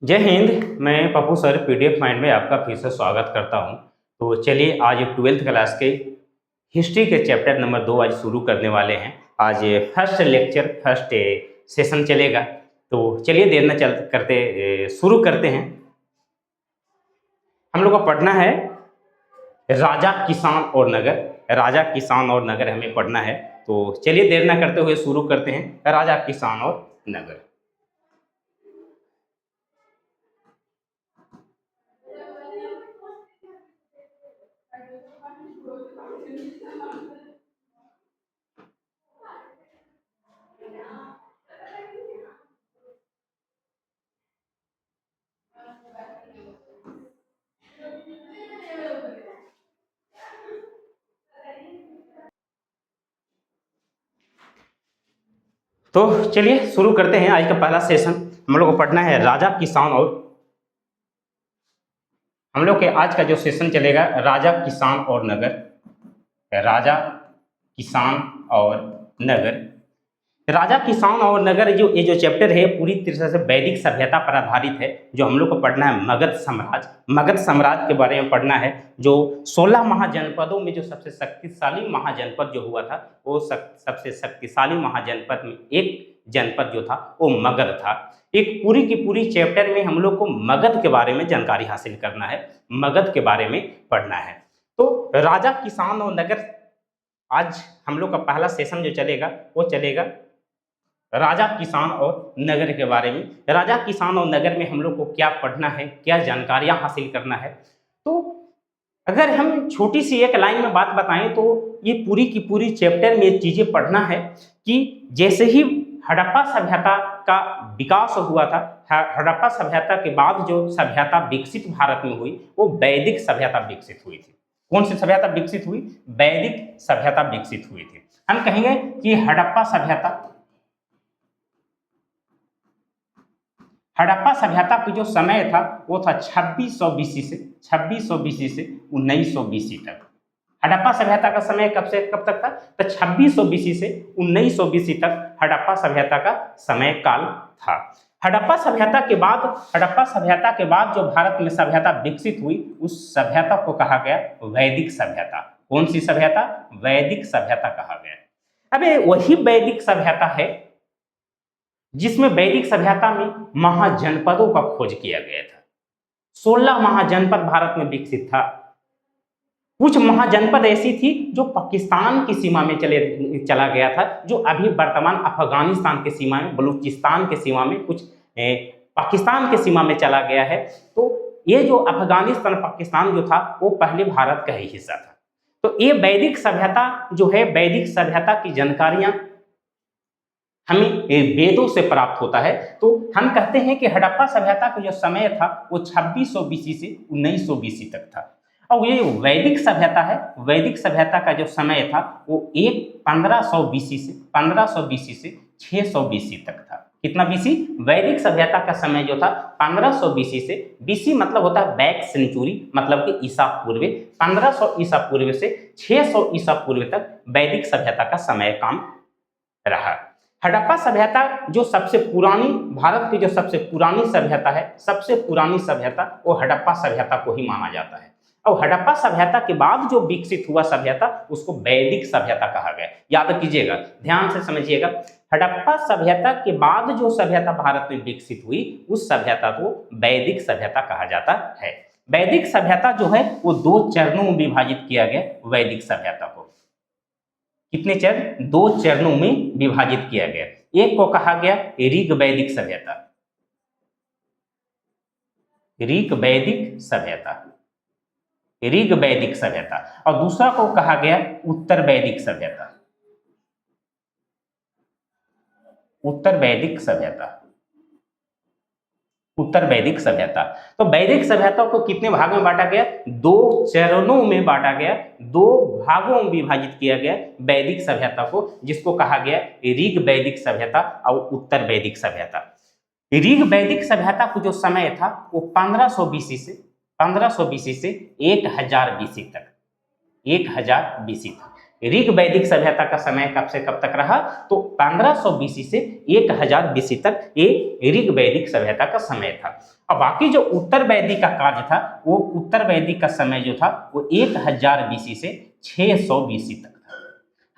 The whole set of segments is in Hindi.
जय हिंद। मैं पप्पू सर पीडीएफ माइंड में आपका फिर से स्वागत करता हूं। तो चलिए आज 12th क्लास के हिस्ट्री के चैप्टर नंबर 2 आज शुरू करने वाले हैं। आज फर्स्ट सेशन चलेगा। तो चलिए देर न चल करते शुरू करते हैं। हम लोग को पढ़ना है राजा, किसान और नगर। राजा, किसान और नगर हमें पढ़ना है। तो चलिए देर न करते हुए शुरू करते हैं राजा, किसान और नगर। तो चलिए शुरू करते हैं आज का पहला सेशन। हम लोग को पढ़ना है राजा, किसान और हम लोग के आज का जो सेशन चलेगा राजा, किसान और नगर। राजा, किसान और नगर। राजा, किसान और नगर ये जो चैप्टर है पूरी तरह से वैदिक सभ्यता पर आधारित है। जो हम लोग को पढ़ना है मगध साम्राज्य के बारे में पढ़ना है। जो 16 महाजनपदों में जो सबसे शक्तिशाली महाजनपद जो हुआ था वो सबसे शक्तिशाली महाजनपद में एक जनपद जो था वो मगध था। एक पूरी की पूरी चैप्टर में हम लोग को मगध के बारे में जानकारी हासिल करना है, मगध के बारे में पढ़ना है। तो राजा, किसान और नगर आज हम लोग का पहला सेशन जो चलेगा वो चलेगा राजा, किसान और नगर के बारे में। राजा, किसान और नगर में हम लोग को क्या पढ़ना है, क्या जानकारियां हासिल करना है। तो अगर हम छोटी सी एक लाइन में बात बताएं तो ये पूरी की पूरी चैप्टर में ये चीजें पढ़ना है कि जैसे ही हड़प्पा सभ्यता का विकास हुआ था, हड़प्पा सभ्यता के बाद जो सभ्यता विकसित भारत में हुई वो वैदिक सभ्यता विकसित हुई थी। कौन सी सभ्यता विकसित हुई? वैदिक सभ्यता विकसित हुई थी। हम कहेंगे कि हड़प्पा सभ्यता की जो समय था वो था 2600 बीसी से 1900 बीसी तक। हड़प्पा सभ्यता का समय कब से कब तक था? तो 2600 बीसी से 1900 बीसी तक हड़प्पा सभ्यता का समय काल था। हड़प्पा सभ्यता के बाद जो भारत में सभ्यता विकसित हुई उस सभ्यता को कहा गया वैदिक सभ्यता। कौन सी सभ्यता? वैदिक सभ्यता कहा गया। अबे वही वैदिक सभ्यता है जिसमें वैदिक सभ्यता में महाजनपदों का खोज किया गया था। 16 महाजनपद भारत में विकसित था। कुछ महाजनपद ऐसी थी जो पाकिस्तान की सीमा में चला गया था, जो अभी वर्तमान अफगानिस्तान के सीमा में, बलूचिस्तान के सीमा में, कुछ पाकिस्तान के सीमा में चला गया है। तो ये जो अफगानिस्तान पाकिस्तान जो था वो पहले भारत का ही हिस्सा था। तो ये वैदिक सभ्यता जो है, वैदिक सभ्यता की जानकारियां हमें वेदों से प्राप्त होता है। तो हम कहते हैं कि हड़प्पा सभ्यता का जो समय था वो 2600 बीसी से 1900 बीसी तक था। और ये वैदिक सभ्यता है, वैदिक सभ्यता का जो समय था वो 1500 बीसी से 600 बीसी तक था। कितना बीसी? वैदिक सभ्यता का समय जो था 1500 बीसी से, बीसी मतलब होता है बैक सेंचुरी, मतलब कि ईसा पूर्व, 1500 ईसा पूर्व से 600 ईसा पूर्व तक वैदिक सभ्यता का समय काम रहा। हड़प्पा सभ्यता जो सबसे पुरानी, भारत की जो सबसे पुरानी सभ्यता है, सबसे पुरानी सभ्यता वो हड़प्पा सभ्यता को ही माना जाता है। और हड़प्पा सभ्यता के बाद जो विकसित हुआ सभ्यता उसको वैदिक सभ्यता कहा गया। याद कीजिएगा, ध्यान से समझिएगा। हड़प्पा सभ्यता के बाद जो सभ्यता भारत में विकसित हुई उस सभ्यता को वैदिक सभ्यता कहा जाता है। वैदिक सभ्यता जो है वो 2 चरणों में विभाजित किया गया। वैदिक सभ्यता को कितने चरण? 2 चरणों में विभाजित किया गया। एक को कहा गया ऋग वैदिक सभ्यता, ऋग वैदिक सभ्यता, और दूसरा को कहा गया उत्तर वैदिक सभ्यता, उत्तर वैदिक सभ्यता। तो वैदिक सभ्यता को कितने भागों में बांटा गया? 2 चरणों में बांटा गया, 2 भागों में विभाजित किया गया वैदिक सभ्यता को, जिसको कहा गया ऋग वैदिक सभ्यता और उत्तर वैदिक सभ्यता। ऋग वैदिक सभ्यता को जो समय था वो 1500 बीसी से 1000 बीसी तक, 1000 बीसी था। ऋग वैदिक सभ्यता का समय कब से कब तक रहा, तो 1500 बीसी से 1000 बीसी तक ये ऋग वैदिक सभ्यता का समय था। और बाकी जो उत्तर वैदिक का कार्य था, वो उत्तर वैदिक का समय जो था वो 1000 बीसी से 600 बीसी तक था।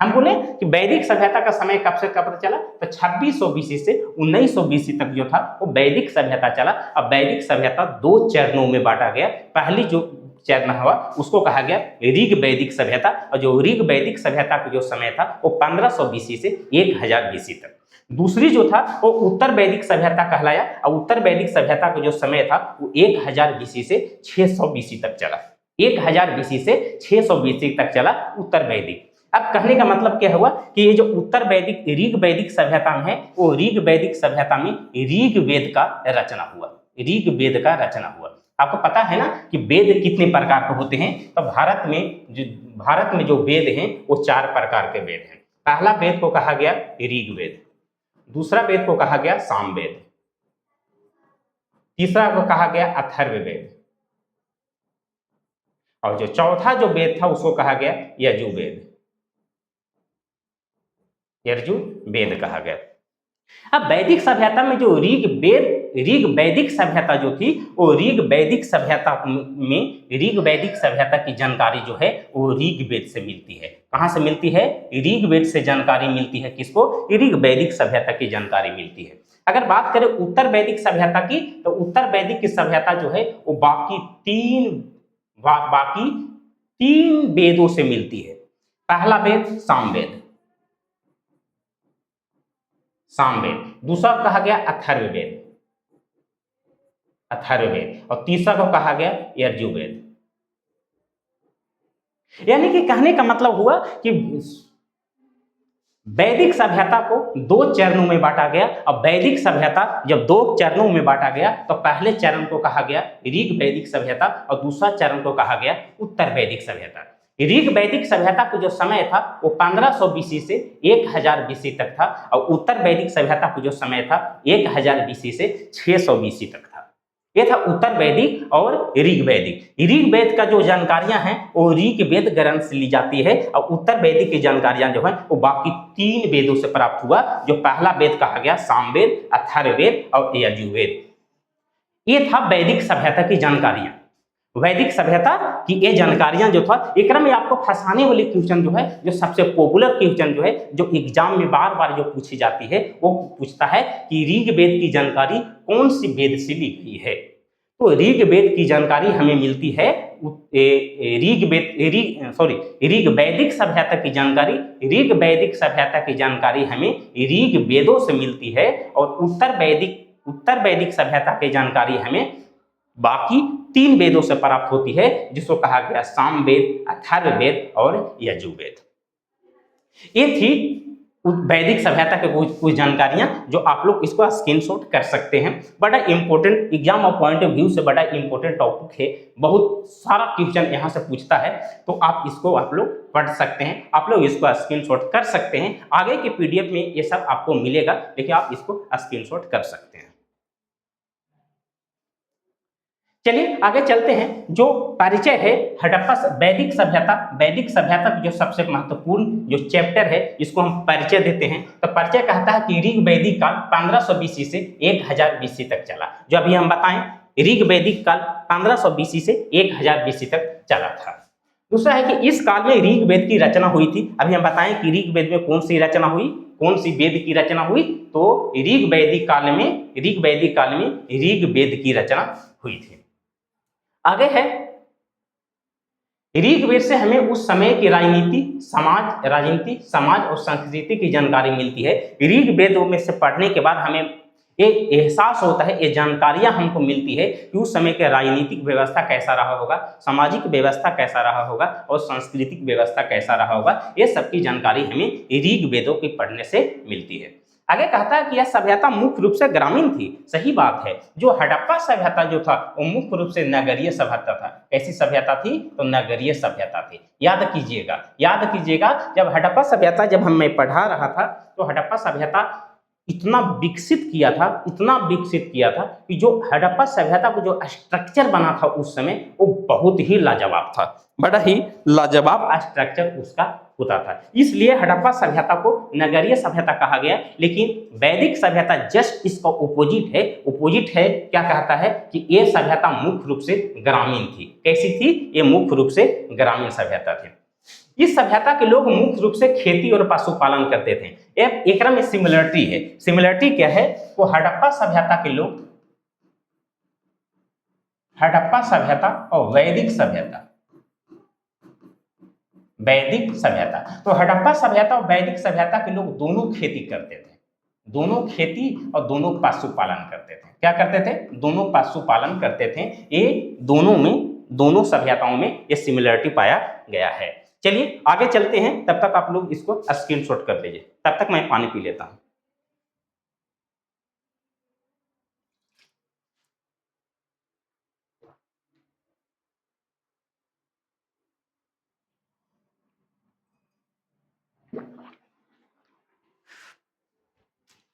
हम बोले कि वैदिक सभ्यता का समय कब से कब तक चला, तो 2600 बीसी से 1900 बीसी तक जो था वो वैदिक सभ्यता चला। अब वैदिक सभ्यता 2 चरणों में बांटा गया। पहली जो चरण हुआ उसको कहा गया ऋग वैदिक सभ्यता, और जो ऋग वैदिक सभ्यता का जो समय था वो 1500 बीसी से 1000 बीसी तक। दूसरी जो था वो उत्तर वैदिक सभ्यता कहलाया, और उत्तर वैदिक सभ्यता का जो समय था वो 1000 बीसी से 600 बीसी तक चला। 1000 बीसी से 600 बीसी तक चला उत्तर वैदिक। अब कहने का मतलब क्या हुआ कि ये जो उत्तर वैदिक ऋग वैदिक सभ्यता में है, वो ऋग वैदिक सभ्यता में ऋग वेद का रचना हुआ, ऋग वेद का रचना हुआ। आपको पता है ना कि वेद कितने प्रकार के होते हैं, तो भारत में जो वेद हैं वो 4 प्रकार के वेद हैं। पहला वेद को कहा गया ऋग वेद, दूसरा वेद को कहा गया सामवेद, तीसरा को कहा गया अथर्ववेद, और जो चौथा जो वेद था उसको कहा गया यजुर्वेद, यजुर्वेद कहा गया। अब वैदिक सभ्यता में जो ऋग वैदिक सभ्यता जो थी, वो ऋग वैदिक सभ्यता में ऋग वैदिक सभ्यता की जानकारी जो है वो ऋग वेद से मिलती है। कहाँ से मिलती है? ऋग वेद से जानकारी मिलती है। किसको? ऋग वैदिक सभ्यता की जानकारी मिलती है। अगर बात करें उत्तर वैदिक सभ्यता की, तो उत्तर वैदिक की सभ्यता जो है वो बाकी तीन वेदों से मिलती है। पहला वेद सामवेद, दूसरा कहा गया अथर्ववेद, और तीसरा को कहा गया यजुर्वेद। यानी कि कहने का मतलब हुआ कि वैदिक सभ्यता को 2 चरणों में बांटा गया। अब वैदिक सभ्यता जब 2 चरणों में बांटा गया, तो पहले चरण को कहा गया ऋग वैदिक सभ्यता, और दूसरा चरण को कहा गया उत्तर वैदिक सभ्यता। ऋग वैदिक सभ्यता का जो समय था वो 1500 बीसी से 1000 बीसी तक था, और उत्तर वैदिक सभ्यता का जो समय था 1000 बीसी से 600 बीसी तक था। यह था उत्तर वैदिक और ऋग वैदिक। ऋग वेद का जो जानकारियां हैं वो ऋग वेद ग्रंथ से ली जाती है, और उत्तर वैदिक की जानकारियां जो है वो बाकी 3 वेदों से प्राप्त हुआ। जो पहला वेद कहा गया सामवेद, अथर्ववेद और यजुर्वेद। ये था वैदिक सभ्यता की जानकारियां। वैदिक सभ्यता की ये जानकारियां जो था, एक में आपको फंसाने वाली क्वेश्चन जो है, जो सबसे पॉपुलर क्वेश्चन जो है, जो एग्जाम में बार बार जो पूछी जाती है, वो पूछता है कि ऋग वेद की जानकारी कौन सी वेद से ली गई है। तो ऋग वेद की जानकारी हमें मिलती है ऋग वैदिक सभ्यता की जानकारी, ऋग वैदिक सभ्यता की जानकारी हमें ऋग वेदों से मिलती है, और उत्तर वैदिक सभ्यता की जानकारी हमें बाकी 3 वेदों से प्राप्त होती है, जिसको कहा गया सामवेद, अथर्ववेद और यजुर्वेद। ये थी वैदिक सभ्यता के कुछ जानकारियां जो आप लोग इसको स्क्रीनशॉट कर सकते हैं। बड़ा इंपॉर्टेंट एग्जाम और पॉइंट ऑफ व्यू से बड़ा इंपॉर्टेंट टॉपिक है, बहुत सारा क्वेश्चन यहाँ से पूछता है, तो आप इसको आप लोग पढ़ सकते हैं, आप लोग इसको स्क्रीनशॉट कर सकते हैं। आगे के पीडीएफ में ये सब आपको मिलेगा, लेकिन आप इसको स्क्रीनशॉट कर सकते हैं। चलिए आगे चलते हैं। जो परिचय है हड़प्पा वैदिक सभ्यता की जो सबसे महत्वपूर्ण जो चैप्टर है, इसको हम परिचय देते हैं। तो परिचय कहता है कि ऋग वैदिक काल 1500 बीसी से 1000 बीसी तक चला। जो अभी हम बताएं, ऋग वैदिक काल 1500 बीसी से 1000 बीसी तक चला था। दूसरा है कि इस काल में ऋग वेद की रचना हुई थी। अभी हम बताएं कि ऋग वेद में कौन सी रचना हुई, कौन सी वेद की रचना हुई, तो ऋग वैदिक काल में ऋग वेद की रचना हुई थी। आगे है, ऋग वेद से हमें उस समय की राजनीति, समाज और संस्कृति की जानकारी मिलती है। ऋग वेद में से पढ़ने के बाद हमें एक एहसास होता है, ये जानकारियां हमको मिलती है कि उस समय के राजनीतिक व्यवस्था कैसा रहा होगा, सामाजिक व्यवस्था कैसा रहा होगा, और सांस्कृतिक व्यवस्था कैसा रहा होगा। ये सब की जानकारी हमें ऋग वेदों के पढ़ने से मिलती है। आगे कहता है कि यह सभ्यता मुख्य रूप से ग्रामीण थी। सही बात है। जो हड़प्पा सभ्यता जो था वो मुख्य रूप से नगरीय सभ्यता था। कैसी सभ्यता थी? तो नगरीय सभ्यता थी। याद कीजिएगा जब हड़प्पा सभ्यता मैं पढ़ा रहा था, तो हड़प्पा सभ्यता इतना विकसित किया था कि जो हड़प्पा सभ्यता को जो स्ट्रक्चर बना था उस समय, वो बहुत ही लाजवाब था। बड़ा ही लाजवाब स्ट्रक्चर उसका होता था, इसलिए हड़प्पा सभ्यता को नगरीय सभ्यता कहा गया। लेकिन वैदिक सभ्यता जस्ट इसका ओपोजिट है। क्या कहता है कि ये सभ्यता मुख्य रूप से ग्रामीण थी। कैसी थी? ये मुख्य रूप से ग्रामीण सभ्यता थी। इस सभ्यता के लोग मुख्य रूप से खेती और पशुपालन करते थे। एक में सिमिलरिटी है। सिमिलरिटी क्या है? वो हड़प्पा सभ्यता के लोग, हड़प्पा सभ्यता और वैदिक सभ्यता, तो हड़प्पा सभ्यता और वैदिक सभ्यता के लोग दोनों खेती करते थे, दोनों खेती और दोनों पशुपालन करते थे। क्या करते थे? दोनों पशुपालन करते थे। ये दोनों सभ्यताओं में ये सिमिलरिटी पाया गया है। चलिए आगे चलते हैं, तब तक आप लोग इसको स्क्रीनशॉट कर लीजिए, तब तक मैं पानी पी लेता हूं।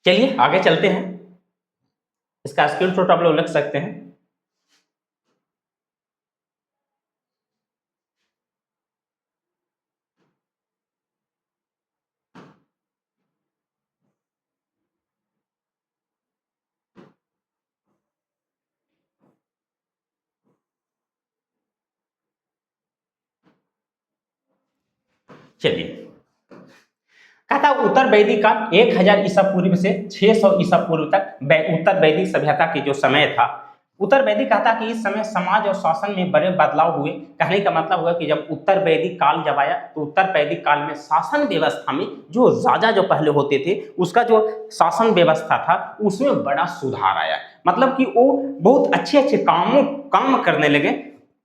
चलिए आगे चलते हैं, इसका स्क्रीनशॉट आप लोग रख सकते हैं। चलिए, कहता उत्तर वैदिक काल 1000 ईसा पूर्व से 600 ईसा पूर्व तक उत्तर वैदिक सभ्यता के जो समय था, उत्तर वैदिक कहता कि इस समय समाज और शासन में बड़े बदलाव हुए। कहने का मतलब हुआ कि जब उत्तर वैदिक काल जब आया तो उत्तर वैदिक काल में शासन व्यवस्था में जो राजा जो पहले होते थे उसका जो शासन व्यवस्था था उसमें बड़ा सुधार आया। मतलब कि वो बहुत अच्छे अच्छे काम करने लगे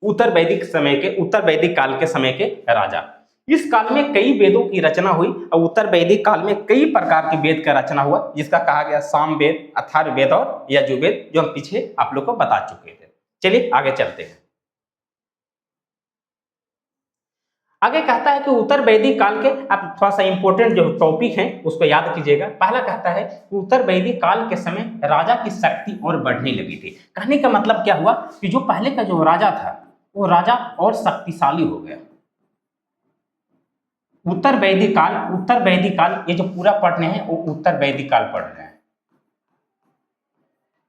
उत्तर वैदिक काल के समय के राजा। इस काल में कई वेदों की रचना हुई और उत्तर वैदिक काल में कई प्रकार के वेद का रचना हुआ, जिसका कहा गया सामवेद, अथर्ववेद और यजुर्वेद, जो हम पीछे आप लोग को बता चुके थे। चलिए आगे चलते हैं। आगे कहता है कि उत्तर वैदिक काल के, अब थोड़ा सा इंपॉर्टेंट जो टॉपिक है उसको याद कीजिएगा। पहला कहता है कि उत्तर वैदिक काल के समय राजा की शक्ति और बढ़ने लगी थी। कहने का मतलब क्या हुआ कि जो पहले का जो राजा था वो राजा और शक्तिशाली हो गया। उत्तर वैदिक काल ये जो पूरा पढ़ने हैं वो उत्तर वैदिक काल पढ़ रहे हैं।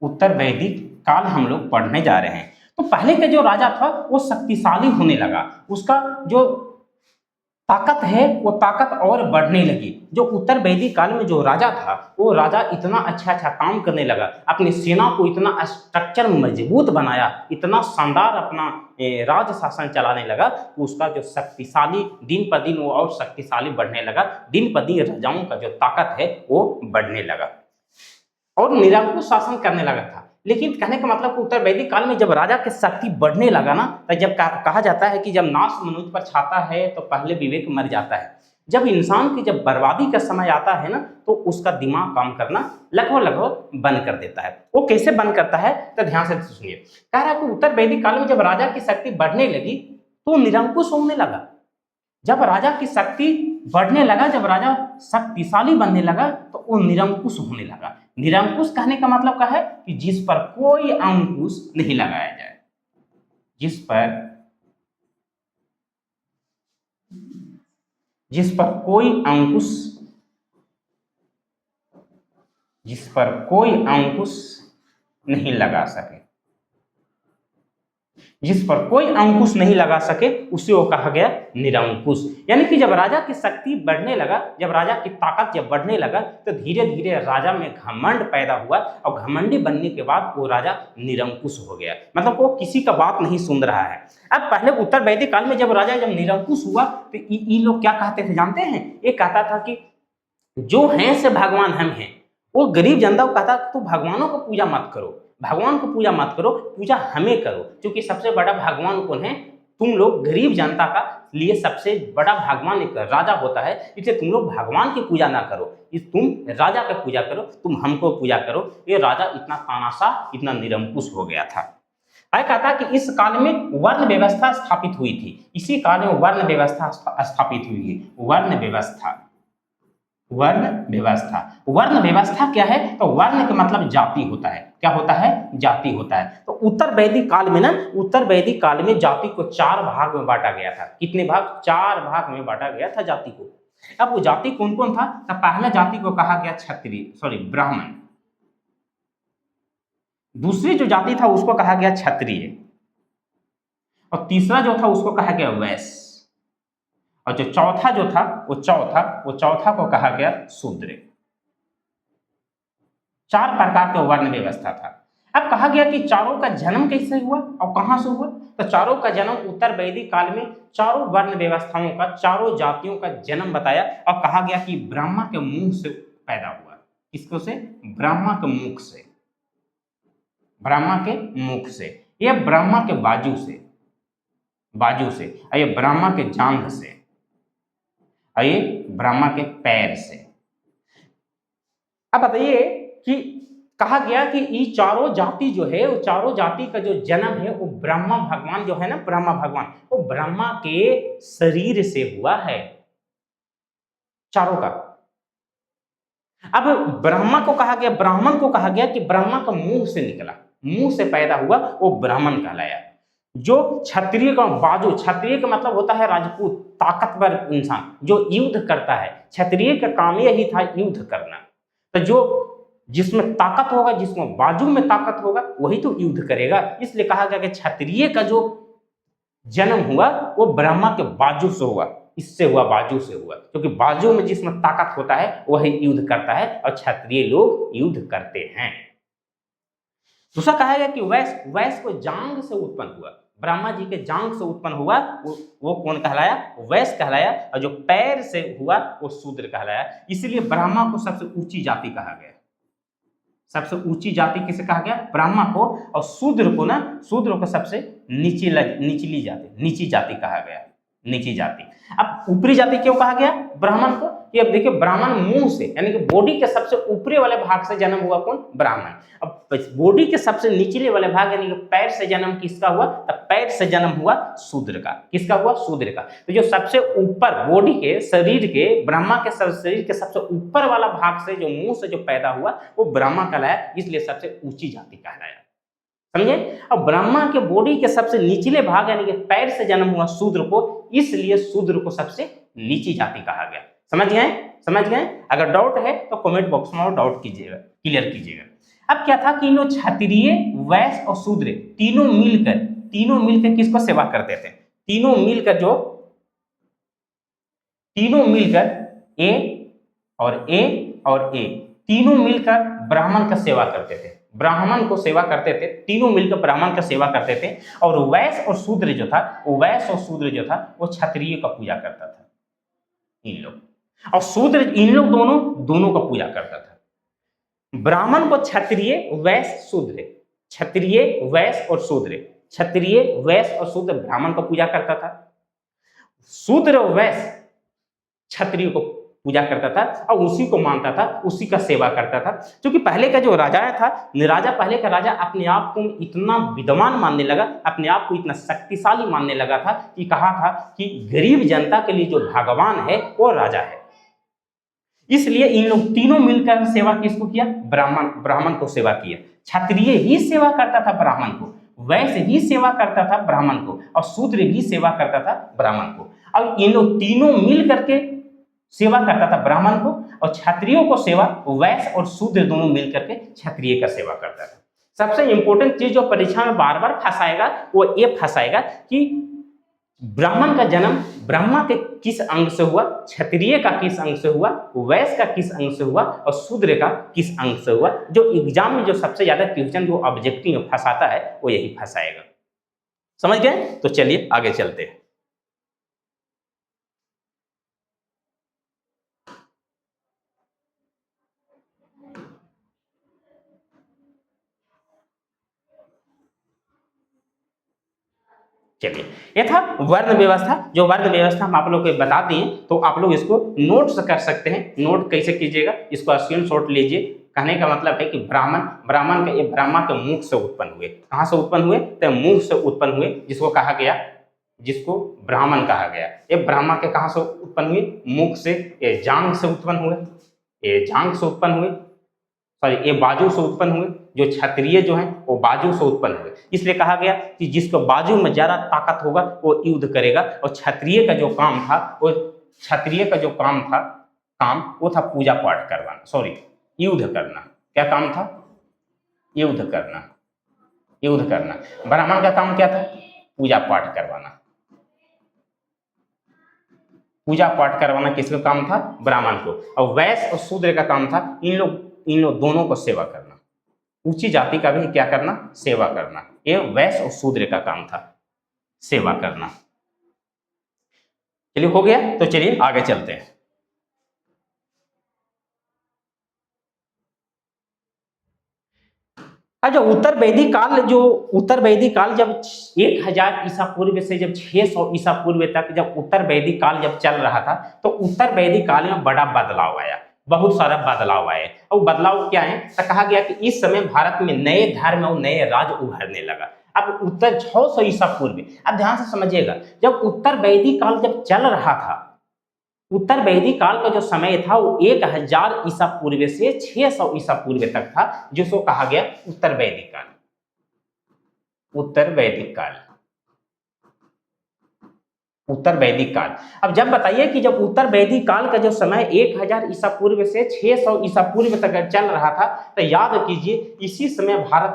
उत्तर वैदिक काल हम लोग पढ़ने जा रहे हैं। तो पहले का जो राजा था वो शक्तिशाली होने लगा, उसका जो ताकत है वो ताकत और बढ़ने लगी। जो उत्तर वैदिक काल में जो राजा था वो राजा इतना अच्छा काम करने लगा, अपनी सेना को इतना स्ट्रक्चर मजबूत बनाया, इतना शानदार अपना राज शासन चलाने लगा, तो उसका जो शक्तिशाली दिन पर दिन वो और शक्तिशाली बढ़ने लगा। दिन पर दिन राजाओं का जो ताकत है वो बढ़ने लगा और निरंकुश शासन करने लगा था। लेकिन कहने का मतलब उत्तर वैदिक काल में जब राजा की शक्ति बढ़ने लगा ना, तो जब कहा जाता है कि जब नाश मनुष्य पर छाता है तो पहले विवेक मर जाता है। जब इंसान की जब बर्बादी का समय आता है ना तो उसका दिमाग काम करना लगभग बंद कर देता है। वो कैसे बंद करता है तो ध्यान से सुनिए। कह रहा है कि उत्तर वैदिक काल में जब राजा की शक्ति बढ़ने लगी तो निरंकुश होने लगा। जब राजा की शक्ति बढ़ने लगा, जब राजा शक्तिशाली बनने लगा तो वो निरंकुश होने लगा। निरंकुश कहने का मतलब क्या है कि जिस पर कोई अंकुश नहीं लगाया जाए, जिस पर कोई अंकुश नहीं लगा सके, जिस पर कोई अंकुश नहीं लगा सके उसे वो कहा गया निरंकुश। यानी कि जब राजा की शक्ति बढ़ने लगा, जब राजा की ताकत जब बढ़ने लगा तो धीरे धीरे राजा में घमंड पैदा हुआ और घमंडी बनने के बाद वो राजा निरंकुश हो गया। मतलब वो किसी का बात नहीं सुन रहा है। अब पहले उत्तर वैदिक काल में जब राजा जब निरंकुश हुआ तो ये लोग क्या कहते थे जानते हैं? ये कहता था कि जो हैं से भगवान हम हैं। वो गरीब जनता को कहता तो भगवानों को पूजा मत करो, भगवान को पूजा मत करो, पूजा हमें करो, क्योंकि सबसे बड़ा भगवान कौन है? तुम लोग गरीब जनता का लिए सबसे बड़ा भगवान एक राजा होता है, इसलिए तुम लोग भगवान की पूजा ना करो, तुम राजा की पूजा करो, तुम हमको पूजा करो। ये राजा इतना तानाशाह, इतना निरंकुश हो गया था। आया कहता कि इस काल में वर्ण व्यवस्था स्थापित हुई थी। इसी काल में वर्ण व्यवस्था स्थापित हुई है। वर्ण व्यवस्था वर्ण व्यवस्था। वर्ण व्यवस्था क्या है? तो वर्ण का मतलब जाति होता है। क्या होता है? जाति होता है। तो उत्तर वैदिक काल में ना, उत्तर वैदिक काल में जाति को 4 भाग में बांटा गया था। कितने भाग? 4 भाग में बांटा गया था जाति को। अब वो जाति कौन कौन था? तो पहला जाति को कहा गया क्षत्रिय, ब्राह्मण। दूसरी जो जाति था उसको कहा गया क्षत्रिय, और तीसरा जो था उसको कहा गया वैश्य, और जो चौथा जो था वो चौथा को कहा गया शूद्र। 4 प्रकार का वर्ण व्यवस्था था। अब कहा गया कि चारों का जन्म कैसे हुआ और कहां से हुआ? तो चारों का जन्म उत्तर वैदिक काल में चारों वर्ण व्यवस्थाओं का, चारों जातियों का जन्म बताया, और कहा गया कि ब्रह्मा के मुंह से पैदा हुआ। किसको से? ब्रह्मा के मुख से। ब्रह्मा के मुख से, ये ब्रह्मा के बाजू से, और ये ब्रह्मा के जांघ से, और ये ब्रह्मा के पैर से। अब बताइए कि कहा गया कि ये चारों जाति जो है, वो चारों जाति का जो जन्म है वो ब्रह्मा भगवान जो है ना, ब्रह्मा भगवान, वो ब्रह्मा के शरीर से हुआ है, चारों का। अब ब्रह्मा को कहा गया, ब्राह्मण को कहा गया कि ब्रह्मा का मुंह से निकला, मुंह से पैदा हुआ, वो ब्राह्मण कहलाया। जो क्षत्रिय का बाजू, क्षत्रिय का मतलब होता है राजपूत, ताकतवर इंसान जो युद्ध करता है। क्षत्रिय का काम यही था युद्ध करना। तो जो जिसमें ताकत होगा, जिसमें बाजू में ताकत होगा, वही तो युद्ध करेगा। इसलिए कहा गया कि क्षत्रिय का जो जन्म हुआ वो ब्रह्मा के बाजू से हुआ, इससे हुआ, बाजू से हुआ, क्योंकि बाजू में जिसमें ताकत होता है वही युद्ध करता है, और क्षत्रिय लोग युद्ध करते हैं। दूसरा कहा गया कि वैश्य को जांग से उत्पन्न हुआ, ब्रह्मा जी के जांग से उत्पन्न हुआ, वो कौन कहलाया? वैश्य कहलाया। और जो पैर से हुआ वो शूद्र कहलाया। इसलिए ब्रह्मा को सबसे ऊंची जाति कहा गया। सबसे ऊंची जाति किसे कहा गया? ब्रह्मा को। और शूद्र को सबसे निचली जाति, नीची जाति कहा गया, नीची जाति। अब ऊपरी जाति क्यों कहा गया ब्राह्मण को? कि अब देखिए, ब्राह्मण मुंह से, यानी कि बॉडी के सबसे ऊपरी वाले भाग से जन्म हुआ कौन? ब्राह्मण। अब बॉडी के सबसे निचले वाले भाग यानी कि पैर से जन्म किसका हुआ? तब पैर से जन्म हुआ शूद्र का। किसका हुआ? शूद्र का। तो जो सबसे ऊपर बॉडी के, शरीर के, ब्रह्मा के शरीर के सबसे ऊपर वाला भाग से, जो मुंह से जो पैदा हुआ, वो ब्रह्मा कहलाया, इसलिए सबसे ऊंची जाति कहलाया। समझे? अब ब्रह्मा के बॉडी के सबसे निचले भाग यानी कि पैर से जन्म हुआ शूद्र को, इसलिए शूद्र को सबसे नीची जाति कहा गया। समझ गए? अगर डाउट है तो कमेंट बॉक्स में डाउट कीजिएगा, क्लियर कीजिएगा। अब क्या था कि इन क्षत्रिय, वैश्य और शूद्र तीनों मिलकर किसको सेवा करते थे? तीनों मिलकर ए तीनों मिलकर ब्राह्मण का सेवा करते थे। ब्राह्मण को सेवा करते थे, तीनों मिलकर ब्राह्मण का सेवा करते थे। और वैश्य और शूद्र जो था वो क्षत्रिय का पूजा करता था, इन लोग। और शूद्र इन लोग दोनों का पूजा करता था। ब्राह्मण को क्षत्रिय, वैश्य, शूद्र, क्षत्रिय, वैश्य और शूद्र ब्राह्मण का पूजा करता था। शूद्र और वैश्य क्षत्रिय को पूजा करता था और उसी को मानता था, उसी का सेवा करता था। क्योंकि पहले का जो राजा था, पहले का राजा अपने आप को इतना विद्वान मानने लगा, अपने आप को इतना शक्तिशाली मानने लगा था कि कहा था कि गरीब जनता के लिए जो भगवान है वो राजा है। इसलिए इन लोग तीनों मिलकर सेवा किसको किया? ब्राह्मण को सेवा किया। क्षत्रिय ही सेवा करता था ब्राह्मण को, वैश्य ही सेवा करता था ब्राह्मण को, और शूद्र भी सेवा करता था ब्राह्मण को। और इन लोग तीनों मिल करके सेवा करता था ब्राह्मण को, और क्षत्रियों को सेवा वैश्य और शूद्र दोनों मिलकर के क्षत्रिय का सेवा करता था। सबसे इंपॉर्टेंट चीज जो परीक्षा में बार बार फंसाएगा वो ये फंसाएगा कि ब्राह्मण का जन्म ब्रह्मा के किस अंग से हुआ, क्षत्रिय का किस अंग से हुआ, वैश्य का किस अंग से हुआ, और शूद्र का किस अंग से हुआ। जो एग्जाम में जो सबसे ज्यादा क्वेश्चन जो ऑब्जेक्टिव में फंसाता है वो यही फंसाएगा। समझ गए? तो चलिए आगे चलते हैं। चलिए, ये था वर्ण व्यवस्था। जो वर्ण व्यवस्था हम आप लोग को बता दिए, तो आप लोग इसको नोट्स कर सकते हैं। नोट कैसे कीजिएगा? इसको स्क्रीनशॉट लीजिए। कहने का मतलब है कि ब्राह्मण के मुख से उत्पन्न हुए। कहाँ से उत्पन्न हुए? तो मुख से उत्पन्न हुए, जिसको कहा गया जिसको ब्राह्मण कहा गया। ये ब्राह्मण के कहाँ से उत्पन्न हुए? मुख से, ये जांघ से उत्पन्न हुए, ये जांघ से उत्पन्न हुए, सॉरी ये बाजू से उत्पन्न हुए। जो क्षत्रिय जो हैं वो बाजू से उत्पन्न हुए, इसलिए कहा गया कि जिसको बाजू में ज्यादा ताकत होगा वो युद्ध करेगा। और क्षत्रिय का जो काम था वो, क्षत्रिय का जो काम था, वो था पूजा पाठ करवाना, सॉरी युद्ध करना। क्या काम था? युद्ध करना, युद्ध करना। ब्राह्मण का काम क्या था? पूजा पाठ करवाना। पूजा पाठ करवाना किसका काम था? ब्राह्मण को। और वैश्य और शूद्र का काम था इन लोग दोनों को सेवा करना। ऊंची जाति का भी क्या करना? सेवा करना। ये वैश्य और शूद्र का काम था, सेवा करना। चलिए हो गया, तो चलिए आगे चलते हैं। अच्छा, उत्तर वैदिक काल जब 1000 ईसा पूर्व से जब 600 ईसा पूर्व तक जब उत्तर वैदिक काल जब चल रहा था, तो उत्तर वैदिक काल में बड़ा बदलाव आया, बहुत सारा बदलाव आए। और बदलाव क्या है? तो कहा गया कि इस समय भारत में नए धर्म और नए राज्य उभरने लगा। अब उत्तर 600 ईसा पूर्व, अब ध्यान से समझिएगा, जब उत्तर वैदिक काल जब चल रहा था, उत्तर वैदिक काल का जो समय था वो 1000 ईसा पूर्व से 600 ईसा पूर्व तक था, जिसको कहा गया उत्तर वैदिक काल। उत्तर वैदिक काल, उत्तर वैदिक काल। अब जब बताइए कि जब उत्तर वैदिक काल का जो समय 1000 ईसा पूर्व से 600 ईसा पूर्व तक चल रहा था, तो याद कीजिए इसी समय भारत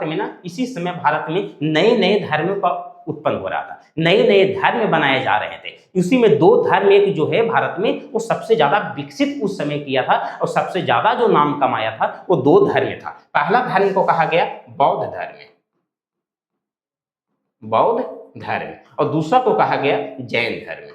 में नए नए धर्मों का उत्पन्न हो रहा था, नए नए धर्म बनाए जा रहे थे। उसी में 2 धर्म, एक जो है भारत में वो सबसे ज्यादा विकसित उस समय किया था और सबसे ज्यादा जो नाम कमाया था वो 2 धर्म था। पहला धर्म को कहा गया बौद्ध धर्म, बौद्ध धर्म, और दूसरा को कहा गया जैन धर्म,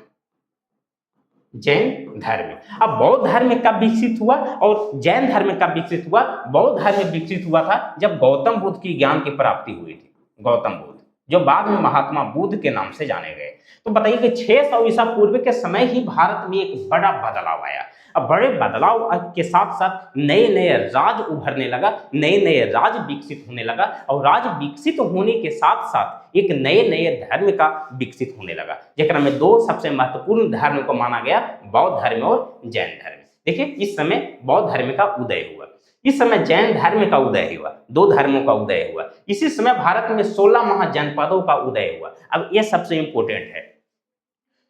जैन धर्म। अब बौद्ध धर्म कब विकसित हुआ और जैन धर्म कब विकसित हुआ? बौद्ध धर्म विकसित हुआ था जब गौतम बुद्ध की ज्ञान की प्राप्ति हुई थी। गौतम बुद्ध जो बाद में महात्मा बुद्ध के नाम से जाने गए। तो बताइए कि 600 ईसा पूर्व के समय ही भारत में एक बड़ा बदलाव आया। अब बड़े बदलाव के साथ साथ नए नए राज उभरने लगा, नए नए राज विकसित होने लगा, और राज विकसित होने के साथ साथ एक नए नए धर्म का विकसित होने लगा, जिसमें में 2 सबसे महत्वपूर्ण धर्म को माना गया, बौद्ध धर्म और जैन धर्म। देखिए इस समय बौद्ध धर्म का उदय हुआ, इस समय जैन धर्म का उदय हुआ, 2 धर्मों का उदय हुआ। इसी समय भारत में 16 महाजनपदों का उदय हुआ। अब यह सबसे इंपॉर्टेंट है,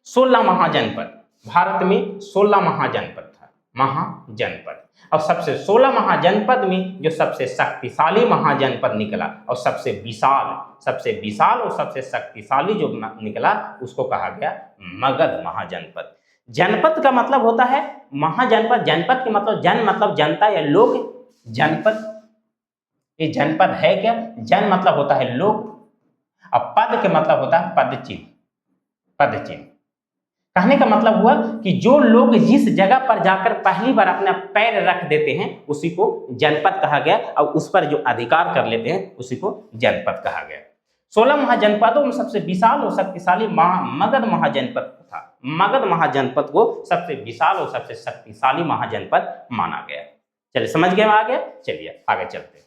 16 महाजनपद। भारत में 16 महाजनपद था, महाजनपद। और सबसे 16 महाजनपद में जो सबसे शक्तिशाली महाजनपद निकला और सबसे विशाल और सबसे शक्तिशाली जो निकला उसको कहा गया मगध महाजनपद। जनपद का मतलब होता है महाजनपद, जनपद के मतलब जन मतलब जनता या लोग, जनपद ये जनपद है क्या? जन मतलब होता है लोग, अब पद के मतलब होता है पदचिन्ह, पदचिन्ह। कहने का मतलब हुआ कि जो लोग जिस जगह पर जाकर पहली बार अपना पैर रख देते हैं उसी को जनपद कहा गया, और उस पर जो अधिकार कर लेते हैं उसी को जनपद कहा गया। 16 महाजनपदों में सबसे विशाल और शक्तिशाली मगध महाजनपद था। मगध महाजनपद को सबसे विशाल और सबसे शक्तिशाली महाजनपद माना गया। चलिए समझ गए आ गया, चलिए आगे चलते हैं।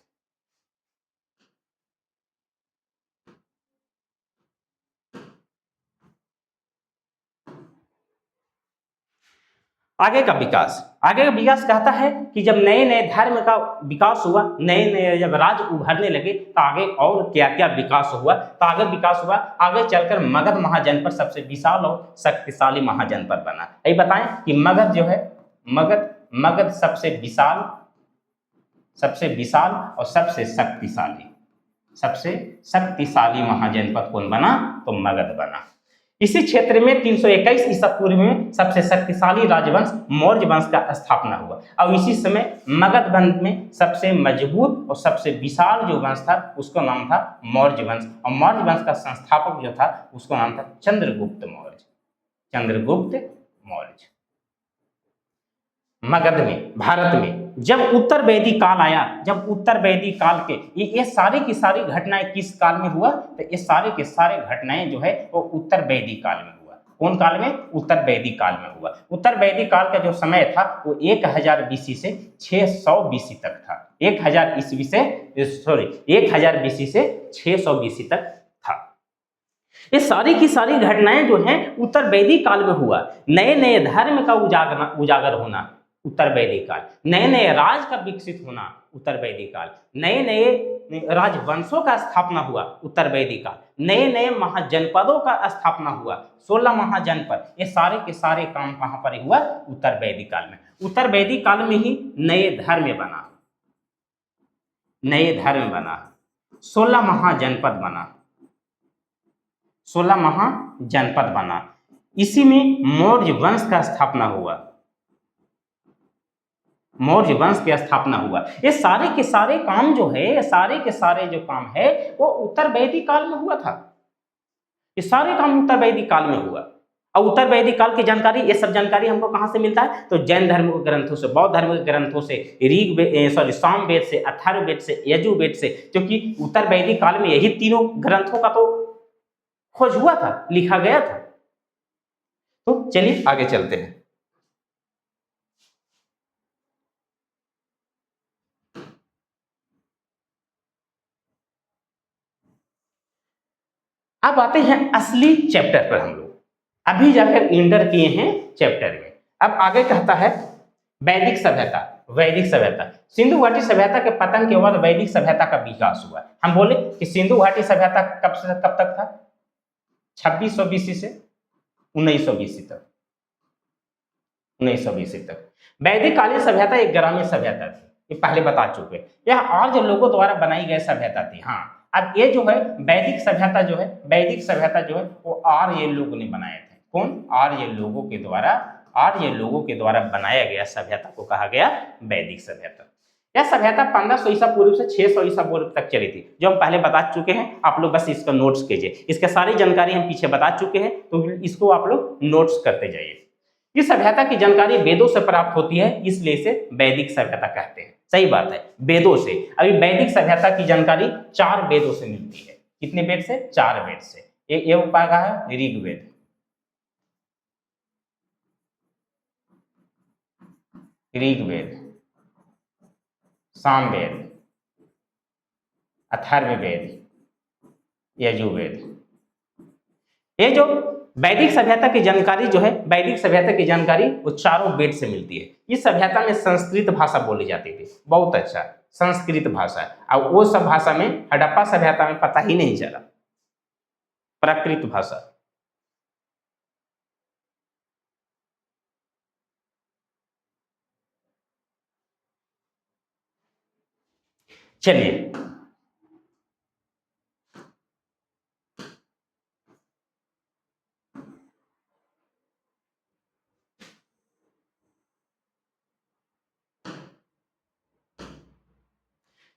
आगे का विकास कहता है कि जब नए नए धर्म का विकास हुआ, नए नए जब राज्य उभरने लगे तो आगे और क्या क्या विकास हुआ? तो आगे चलकर मगध महाजनपद सबसे विशाल और शक्तिशाली महाजनपद बना। यही बताएं कि मगध जो है, मगध सबसे विशाल और सबसे शक्तिशाली महाजनपद कौन बना? तो मगध बना। इसी क्षेत्र में 321 ईसा पूर्व में सबसे शक्तिशाली राजवंश मौर्य वंश का स्थापना हुआ, और इसी समय मगध वंश में सबसे मजबूत और सबसे विशाल जो वंश था उसका नाम था मौर्य वंश, और मौर्य वंश का संस्थापक जो था उसका नाम था चंद्रगुप्त मौर्य। मगध में, भारत में जब उत्तर वैदिक काल आया, जब उत्तर वैदिक काल के ये सारी की सारी घटनाएं किस काल में हुआ? तो ये सारे के सारे घटनाएं जो है वो उत्तर वैदिक काल में हुआ। कौन काल में? उत्तर वैदिक काल में हुआ। उत्तर वैदिक काल का जो समय था वो 1000 BC से 600 BC तक था। 1000 BC से 600 BC तक था। ये सारी की सारी घटनाएं जो हैं उत्तर वैदिक काल में हुआ। नए नए धर्म का उजागर होना उत्तर वैदिक काल, नए नए राज का विकसित होना उत्तर वैदिक काल, नए नए राजवंशों का स्थापना हुआ उत्तर वैदिक काल, नए नए महाजनपदों का स्थापना हुआ, 16 महाजनपद। ये सारे के सारे काम कहां पर हुआ? उत्तर वैदिक काल में। उत्तर वैदिक काल में ही नए धर्म बना, नए धर्म बना, 16 महाजनपद बना, 16 महाजनपद बना। इसी में मौर्य वंश का स्थापना हुआ, मौर्य वंश की स्थापना हुआ। ये सारे के सारे काम जो है, ये सारे के सारे जो काम है वो उत्तर वैदिक काल में हुआ था। ये सारे काम उत्तर वैदिक काल में हुआ। और उत्तर वैदिक काल की जानकारी, ये सब जानकारी हमको कहाँ से मिलता है? तो जैन धर्म के ग्रंथों से, बौद्ध धर्म के ग्रंथों से, सामवेद से, अथर्ववेद से, यजुर्वेद से, क्योंकि उत्तर वैदिक काल में यही तीनों ग्रंथों का तो खोज हुआ था, लिखा गया था। तो चलिए आगे चलते हैं। अब आते हैं असली चैप्टर पर। हम लोग अभी जाकर इंटर किए हैं चैप्टर में। अब आगे कहता है वैदिक सभ्यता। वैदिक सभ्यता, सिंधु घाटी सभ्यता के पतन के बाद वैदिक सभ्यता का विकास हुआ। हम बोले कि सिंधु घाटी सभ्यता कब से कब तक था? 2600 बीसी से 1900 बीसी तक, 1900 बीसी तक। वैदिक कालीन सभ्यता एक ग्रामीण सभ्यता थी, ये पहले बता चुके। यह आर्य लोगों द्वारा बनाई गई सभ्यता थी। हाँ, अब ये जो है वैदिक सभ्यता जो है, वैदिक सभ्यता जो है वो आर्य लोगों ने बनाए थे। कौन? आर्य लोगों के द्वारा, आर्य लोगों के द्वारा बनाया गया सभ्यता को कहा गया वैदिक सभ्यता। यह सभ्यता 1500 ईसा पूर्व से 600 ईसा पूर्व तक चली थी, जो हम पहले बता चुके हैं। आप लोग बस इसका नोट्स कीजिए, इसके सारी जानकारी हम पीछे बता चुके हैं, तो इसको आप लोग नोट्स करते जाइए। इस सभ्यता की जानकारी वेदों से प्राप्त होती है, इसलिए इसे वैदिक सभ्यता कहते हैं। सही बात है, वेदों से। अभी वैदिक सभ्यता की जानकारी 4 वेदों से मिलती है। कितने वेद से? 4 वेद से। ये उपाय का है ऋग्वेद, ऋग्वेद, सामवेद, अथर्ववेद, यजुर्वेद। ये जो वैदिक सभ्यता की जानकारी जो है, वैदिक सभ्यता की जानकारी वो चारों वेद से मिलती है। इस सभ्यता में संस्कृत भाषा बोली जाती थी। बहुत अच्छा, संस्कृत भाषा। और वो सब भाषा में हड़प्पा सभ्यता में पता ही नहीं चला, प्राकृत भाषा। चलिए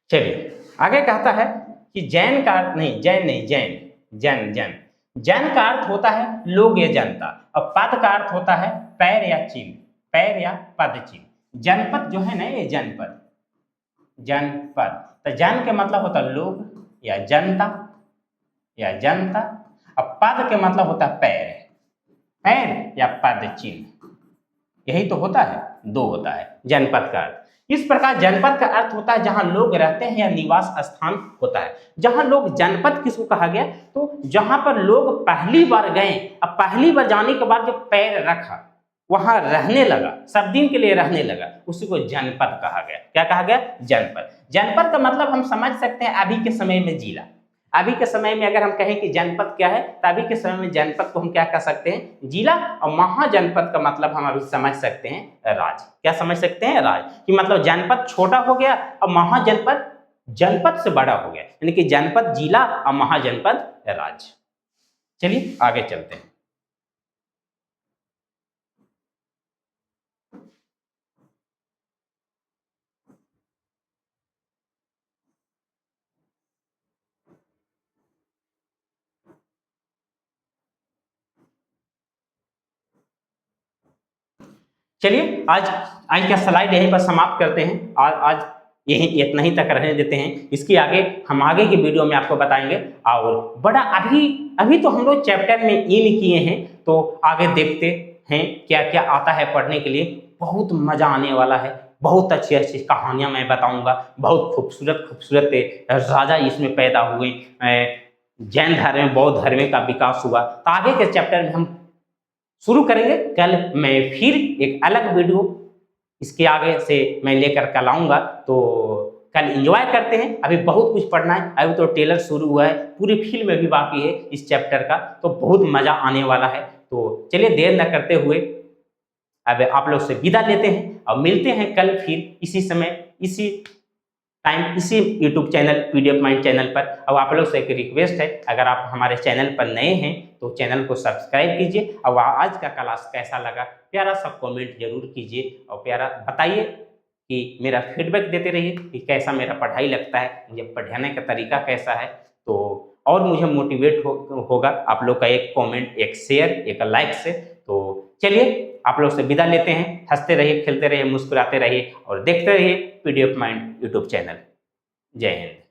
चलिए आगे कहता है कि जैन का नहीं, जैन नहीं, जैन, जैन, जैन। जैन का अर्थ होता है लोग या जनता, और पद का अर्थ होता है पैर या चिन्ह, पैर या पद चिन्ह। जनपद जो है ना, ये जनपद, जनपद। तो जन के मतलब होता है लोग या जनता, या जनता। और पद के मतलब होता है पैर, पैर या पद चिन्ह। यही तो होता है, 2 होता है जनपद का अर्थ। इस प्रकार जनपद का अर्थ होता है जहां लोग रहते हैं या निवास स्थान होता है। जहां लोग, जनपद किसको कहा गया? तो जहां पर लोग पहली बार गए, अब पहली बार जाने के बाद जब पैर रखा, वहां रहने लगा, सब दिन के लिए रहने लगा, उसी को जनपद कहा गया। क्या कहा गया? जनपद। जनपद का मतलब हम समझ सकते हैं अभी के समय में जिला। अभी के समय में अगर हम कहें कि जनपद क्या है, तो अभी के समय में जनपद को हम क्या कह सकते हैं? जिला। और महाजनपद का मतलब हम अभी समझ सकते हैं राज्य। क्या समझ सकते हैं? राज्य। कि मतलब जनपद छोटा हो गया और महाजनपद जनपद से बड़ा हो गया, यानी कि जनपद जिला और महाजनपद राज्य। चलिए आगे चलते हैं। चलिए आज आज का स्लाइड यहीं पर समाप्त करते हैं। आज यही इतना ही तक रहने देते हैं। इसके आगे हम आगे की वीडियो में आपको बताएंगे। और बड़ा अभी तो हम लोग चैप्टर में इन किए हैं, तो आगे देखते हैं क्या क्या आता है पढ़ने के लिए। बहुत मजा आने वाला है, बहुत अच्छी अच्छी कहानियां मैं बताऊंगा। बहुत खूबसूरत खूबसूरत राजा इसमें पैदा हुए, जैन धर्म में, बौद्ध धर्म का विकास हुआ। तो आगे के चैप्टर में हम शुरू करेंगे। कल मैं फिर एक अलग वीडियो इसके आगे से मैं लेकर कल आऊँगा, तो कल एंजॉय करते हैं। अभी बहुत कुछ पढ़ना है, अभी तो ट्रेलर शुरू हुआ है, पूरी फिल्म अभी बाकी है इस चैप्टर का, तो बहुत मज़ा आने वाला है। तो चलिए देर न करते हुए अब आप लोग से विदा लेते हैं और मिलते हैं कल फिर इसी समय, इसी टाइम, इसी YouTube channel PDF mind channel पर। और आप लोग से एक रिक्वेस्ट है, अगर आप हमारे चैनल पर नए हैं तो चैनल को सब्सक्राइब कीजिए और आज का क्लास कैसा लगा प्यारा सा कमेंट जरूर कीजिए और प्यारा बताइए कि मेरा फीडबैक देते रहिए कि कैसा मेरा पढ़ाई लगता है, मुझे पढ़ाने का तरीका कैसा है। तो और मुझे मोटिवेट होगा आप लोग का एक कमेंट, एक शेयर, एक लाइक से। तो चलिए आप लोग से विदा लेते हैं। हंसते रहिए, खेलते रहिए, मुस्कुराते रहिए और देखते रहिए PDF माइंड यूट्यूब चैनल। जय हिंद।